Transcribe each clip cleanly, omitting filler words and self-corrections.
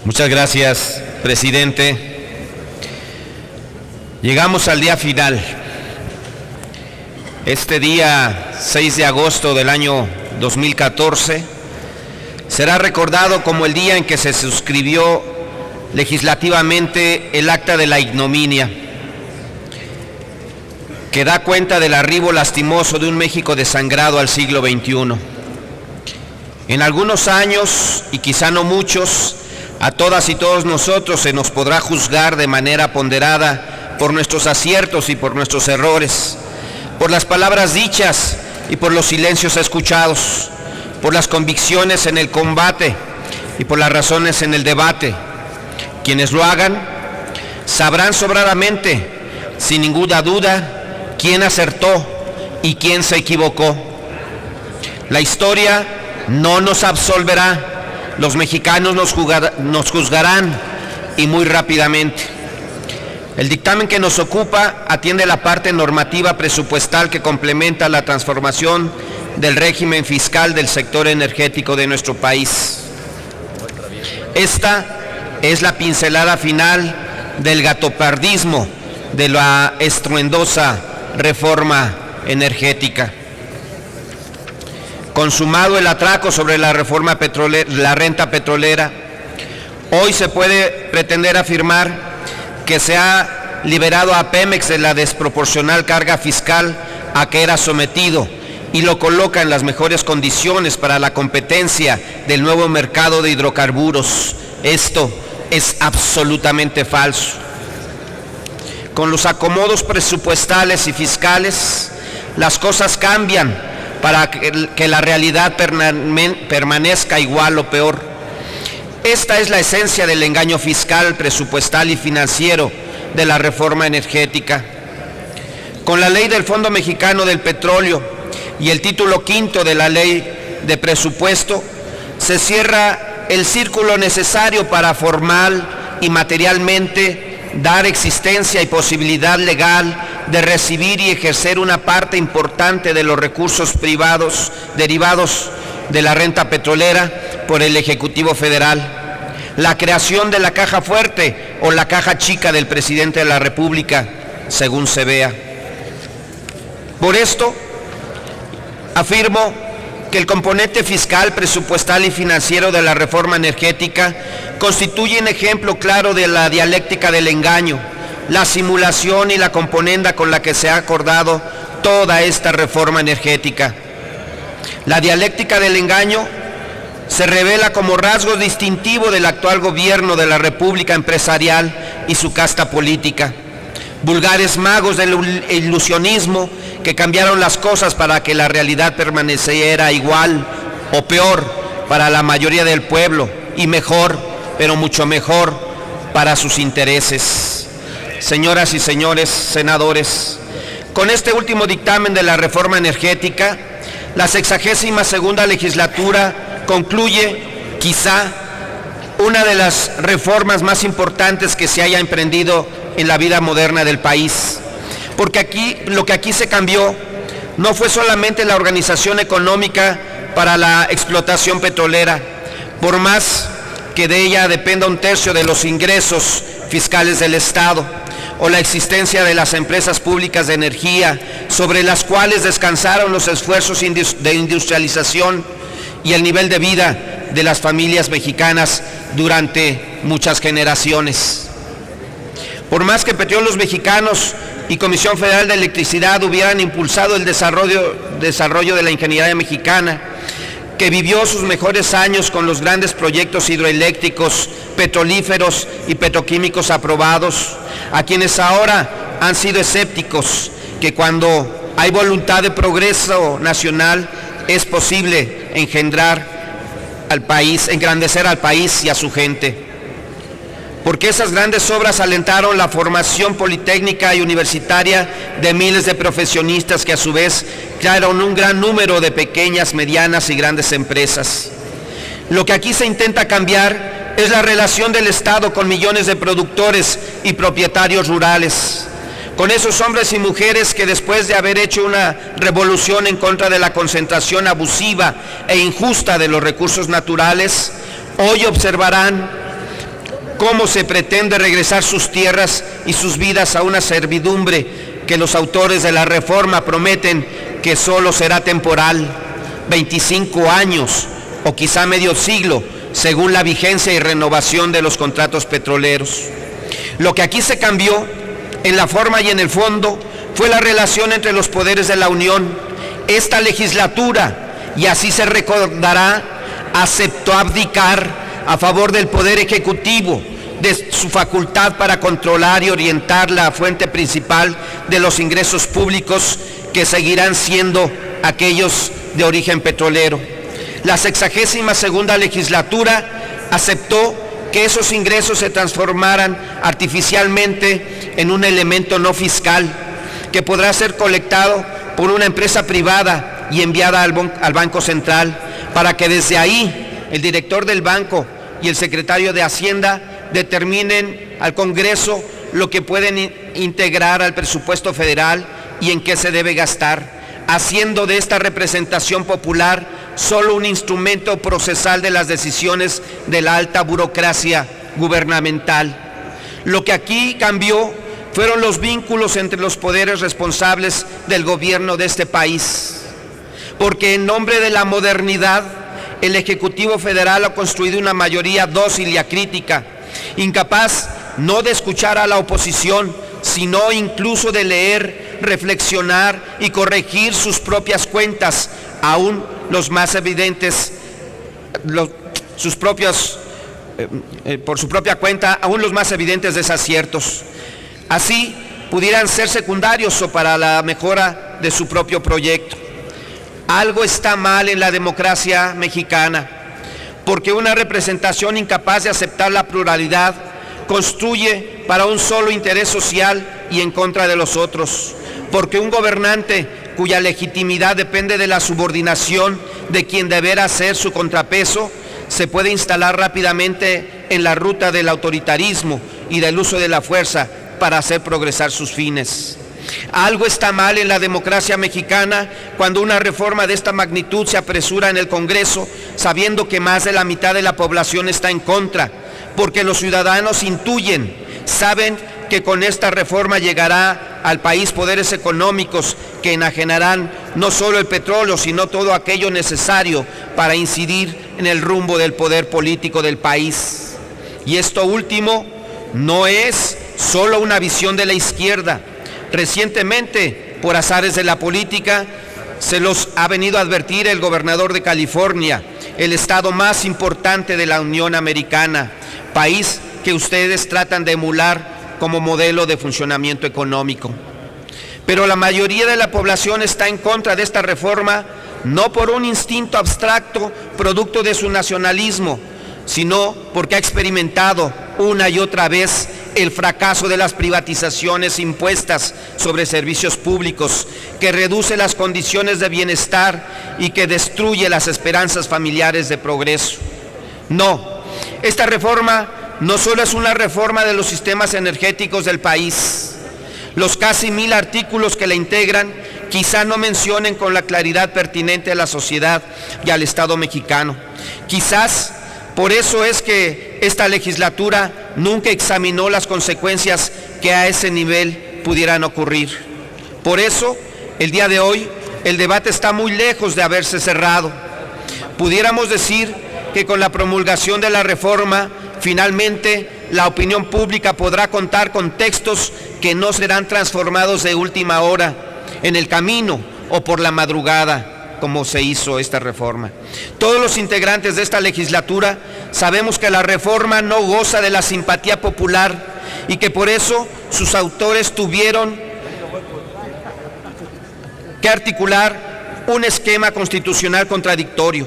Muchas gracias, presidente. Llegamos al día final. Este día 6 de agosto del año 2014 será recordado como el día en que se suscribió legislativamente el Acta de la Ignominia, que da cuenta del arribo lastimoso de un México desangrado al siglo XXI. En algunos años, y quizá no muchos, a todas y todos nosotros se nos podrá juzgar de manera ponderada por nuestros aciertos y por nuestros errores, por las palabras dichas y por los silencios escuchados, por las convicciones en el combate y por las razones en el debate. Quienes lo hagan sabrán sobradamente, sin ninguna duda, quién acertó y quién se equivocó. La historia no nos absolverá. Los mexicanos nos juzgarán, y muy rápidamente. El dictamen que nos ocupa atiende la parte normativa presupuestal que complementa la transformación del régimen fiscal del sector energético de nuestro país. Esta es la pincelada final del gatopardismo de la estruendosa reforma energética. Consumado el atraco sobre la reforma petrolera, la renta petrolera, hoy se puede pretender afirmar que se ha liberado a Pemex de la desproporcional carga fiscal a que era sometido y lo coloca en las mejores condiciones para la competencia del nuevo mercado de hidrocarburos. Esto es absolutamente falso. Con los acomodos presupuestales y fiscales, las cosas cambian para que la realidad permanezca igual o peor. Esta es la esencia del engaño fiscal, presupuestal y financiero de la reforma energética. Con la ley del Fondo Mexicano del Petróleo y el título quinto de la ley de presupuesto, se cierra el círculo necesario para formal y materialmente dar existencia y posibilidad legal de recibir y ejercer una parte importante de los recursos privados derivados de la renta petrolera por el Ejecutivo Federal. La creación de la caja fuerte o la caja chica del presidente de la República, según se vea. Por esto, afirmo que el componente fiscal, presupuestal y financiero de la reforma energética constituye un ejemplo claro de la dialéctica del engaño, la simulación y la componenda con la que se ha acordado toda esta reforma energética. La dialéctica del engaño se revela como rasgo distintivo del actual gobierno de la República empresarial y su casta política. Vulgares magos del ilusionismo que cambiaron las cosas para que la realidad permaneciera igual o peor para la mayoría del pueblo y mejor, pero mucho mejor para sus intereses. Señoras y señores senadores, con este último dictamen de la reforma energética, la 62ª legislatura concluye quizá una de las reformas más importantes que se haya emprendido en la vida moderna del país, porque lo que aquí se cambió no fue solamente la organización económica para la explotación petrolera, por más que de ella dependa un tercio de los ingresos fiscales del Estado, o la existencia de las empresas públicas de energía, sobre las cuales descansaron los esfuerzos de industrialización y el nivel de vida de las familias mexicanas durante muchas generaciones. Por más que Petróleos Mexicanos y Comisión Federal de Electricidad hubieran impulsado el desarrollo de la ingeniería mexicana, que vivió sus mejores años con los grandes proyectos hidroeléctricos, petrolíferos y petroquímicos aprobados, a quienes ahora han sido escépticos que cuando hay voluntad de progreso nacional es posible engrandecer al país y a su gente. Porque esas grandes obras alentaron la formación politécnica y universitaria de miles de profesionistas que a su vez crearon un gran número de pequeñas, medianas y grandes empresas. Lo que aquí se intenta cambiar es la relación del Estado con millones de productores y propietarios rurales, con esos hombres y mujeres que después de haber hecho una revolución en contra de la concentración abusiva e injusta de los recursos naturales, hoy observarán cómo se pretende regresar sus tierras y sus vidas a una servidumbre que los autores de la reforma prometen que solo será temporal, 25 años o quizá medio siglo, según la vigencia y renovación de los contratos petroleros. Lo que aquí se cambió en la forma y en el fondo fue la relación entre los poderes de la Unión. Esta legislatura, y así se recordará, aceptó abdicar a favor del Poder Ejecutivo de su facultad para controlar y orientar la fuente principal de los ingresos públicos, que seguirán siendo aquellos de origen petrolero. La 62ª legislatura aceptó que esos ingresos se transformaran artificialmente en un elemento no fiscal que podrá ser colectado por una empresa privada y enviada al Banco Central, para que desde ahí el director del banco y el secretario de Hacienda determinen al Congreso lo que pueden integrar al presupuesto federal y en qué se debe gastar, haciendo de esta representación popular solo un instrumento procesal de las decisiones de la alta burocracia gubernamental. Lo que aquí cambió fueron los vínculos entre los poderes responsables del gobierno de este país, porque en nombre de la modernidad, el Ejecutivo Federal ha construido una mayoría dócil y acrítica, incapaz no de escuchar a la oposición, sino incluso de leer, reflexionar y corregir sus propias cuentas, aún los más evidentes, por su propia cuenta, aún los más evidentes desaciertos. Así pudieran ser secundarios o para la mejora de su propio proyecto. Algo está mal en la democracia mexicana, porque una representación incapaz de aceptar la pluralidad construye para un solo interés social y en contra de los otros, porque un gobernante cuya legitimidad depende de la subordinación de quien deberá ser su contrapeso, se puede instalar rápidamente en la ruta del autoritarismo y del uso de la fuerza para hacer progresar sus fines. Algo está mal en la democracia mexicana cuando una reforma de esta magnitud se apresura en el Congreso, sabiendo que más de la mitad de la población está en contra, porque los ciudadanos intuyen, saben que con esta reforma llegará al país poderes económicos que enajenarán no solo el petróleo, sino todo aquello necesario para incidir en el rumbo del poder político del país. Y esto último no es solo una visión de la izquierda. Recientemente, por azares de la política, se los ha venido a advertir el gobernador de California, el estado más importante de la Unión Americana, país que ustedes tratan de emular como modelo de funcionamiento económico. Pero la mayoría de la población está en contra de esta reforma, no por un instinto abstracto producto de su nacionalismo, sino porque ha experimentado una y otra vez el fracaso de las privatizaciones impuestas sobre servicios públicos, que reduce las condiciones de bienestar y que destruye las esperanzas familiares de progreso. No, esta reforma no solo es una reforma de los sistemas energéticos del país. Los casi 1000 artículos que la integran quizá no mencionen con la claridad pertinente a la sociedad y al Estado mexicano. Quizás por eso es que esta legislatura nunca examinó las consecuencias que a ese nivel pudieran ocurrir. Por eso, el día de hoy, el debate está muy lejos de haberse cerrado. Pudiéramos decir que con la promulgación de la reforma, finalmente la opinión pública podrá contar con textos que no serán transformados de última hora, en el camino o por la madrugada, como se hizo esta reforma. Todos los integrantes de esta legislatura sabemos que la reforma no goza de la simpatía popular y que por eso sus autores tuvieron que articular un esquema constitucional contradictorio.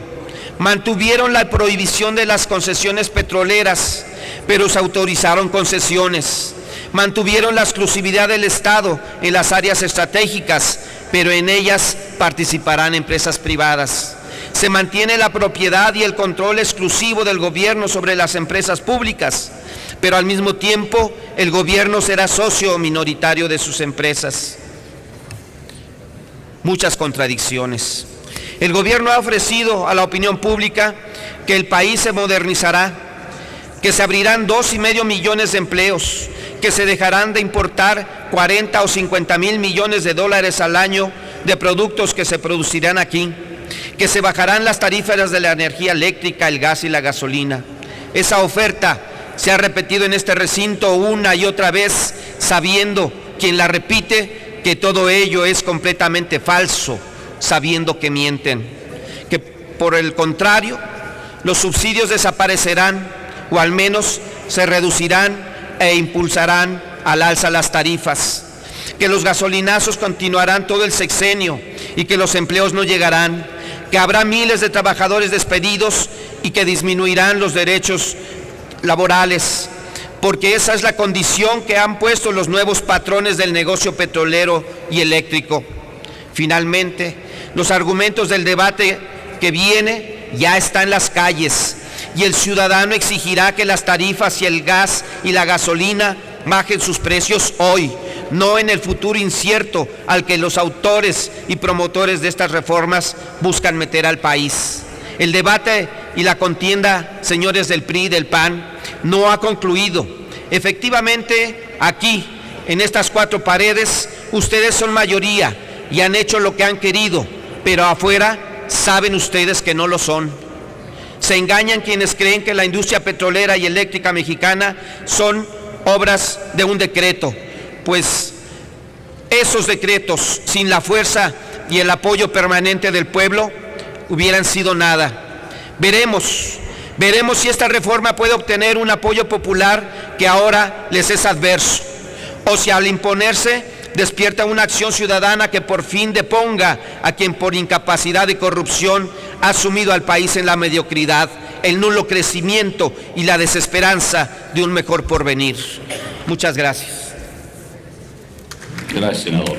Mantuvieron la prohibición de las concesiones petroleras, pero se autorizaron concesiones. Mantuvieron la exclusividad del Estado en las áreas estratégicas, pero en ellas participarán empresas privadas. Se mantiene la propiedad y el control exclusivo del gobierno sobre las empresas públicas, pero al mismo tiempo el gobierno será socio minoritario de sus empresas. Muchas contradicciones. El gobierno ha ofrecido a la opinión pública que el país se modernizará, que se abrirán 2,5 millones de empleos, que se dejarán de importar 40 o 50 mil millones de dólares al año de productos que se producirán aquí, que se bajarán las tarifas de la energía eléctrica, el gas y la gasolina. Esa oferta se ha repetido en este recinto una y otra vez, sabiendo quien la repite que todo ello es completamente falso, sabiendo que mienten, que por el contrario, los subsidios desaparecerán o al menos se reducirán e impulsarán al alza las tarifas, que los gasolinazos continuarán todo el sexenio y que los empleos no llegarán, que habrá miles de trabajadores despedidos y que disminuirán los derechos laborales, porque esa es la condición que han puesto los nuevos patrones del negocio petrolero y eléctrico. Finalmente, los argumentos del debate que viene ya están en las calles y el ciudadano exigirá que las tarifas y el gas y la gasolina bajen sus precios hoy, no en el futuro incierto al que los autores y promotores de estas reformas buscan meter al país. El debate y la contienda, señores del PRI y del PAN, no ha concluido. Efectivamente, aquí, en estas 4 paredes, ustedes son mayoría y han hecho lo que han querido, pero afuera saben ustedes que no lo son. Se engañan quienes creen que la industria petrolera y eléctrica mexicana son obras de un decreto, pues esos decretos, sin la fuerza y el apoyo permanente del pueblo, hubieran sido nada. Veremos si esta reforma puede obtener un apoyo popular que ahora les es adverso, o si al imponerse despierta una acción ciudadana que por fin deponga a quien por incapacidad y corrupción ha sumido al país en la mediocridad, el nulo crecimiento y la desesperanza de un mejor porvenir. Muchas gracias. Gracias, senador.